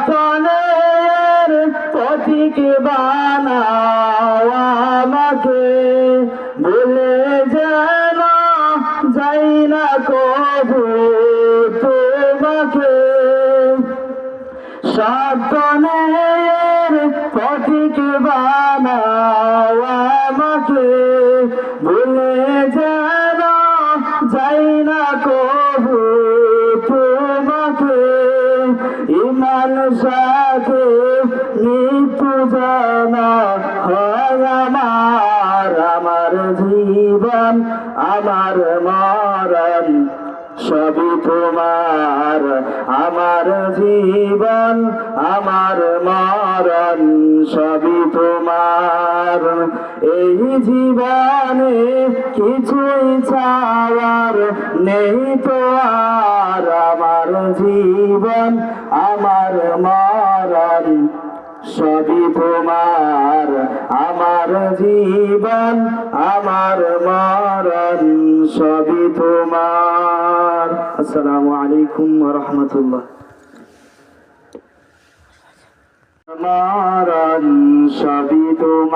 ধনের প্রতীক বানাও আমাকে, ভুলে যেন যাই না কবু তোমাকে। সাধনের প্রতীক বানাও আমাকে, ভুলে যেন যাই না কবু তোমাকে। ইমান সাথে মৃত্যু জানা হয় আমার, আমার জীবন আমার মরণ সবই তোমার। আমার জীবন আমার মরণ সবই তোমার। এই জীবনে কিছুই চাওয়ার নেই তো আর, আমার জীবন আমার মরণ সবই তোমার। আমার জীবন আমার মরণ সবই তোমার। আসসালামু আলাইকুম ওয়া রাহমাতুল্লাহ। মরণ সবই তোমার।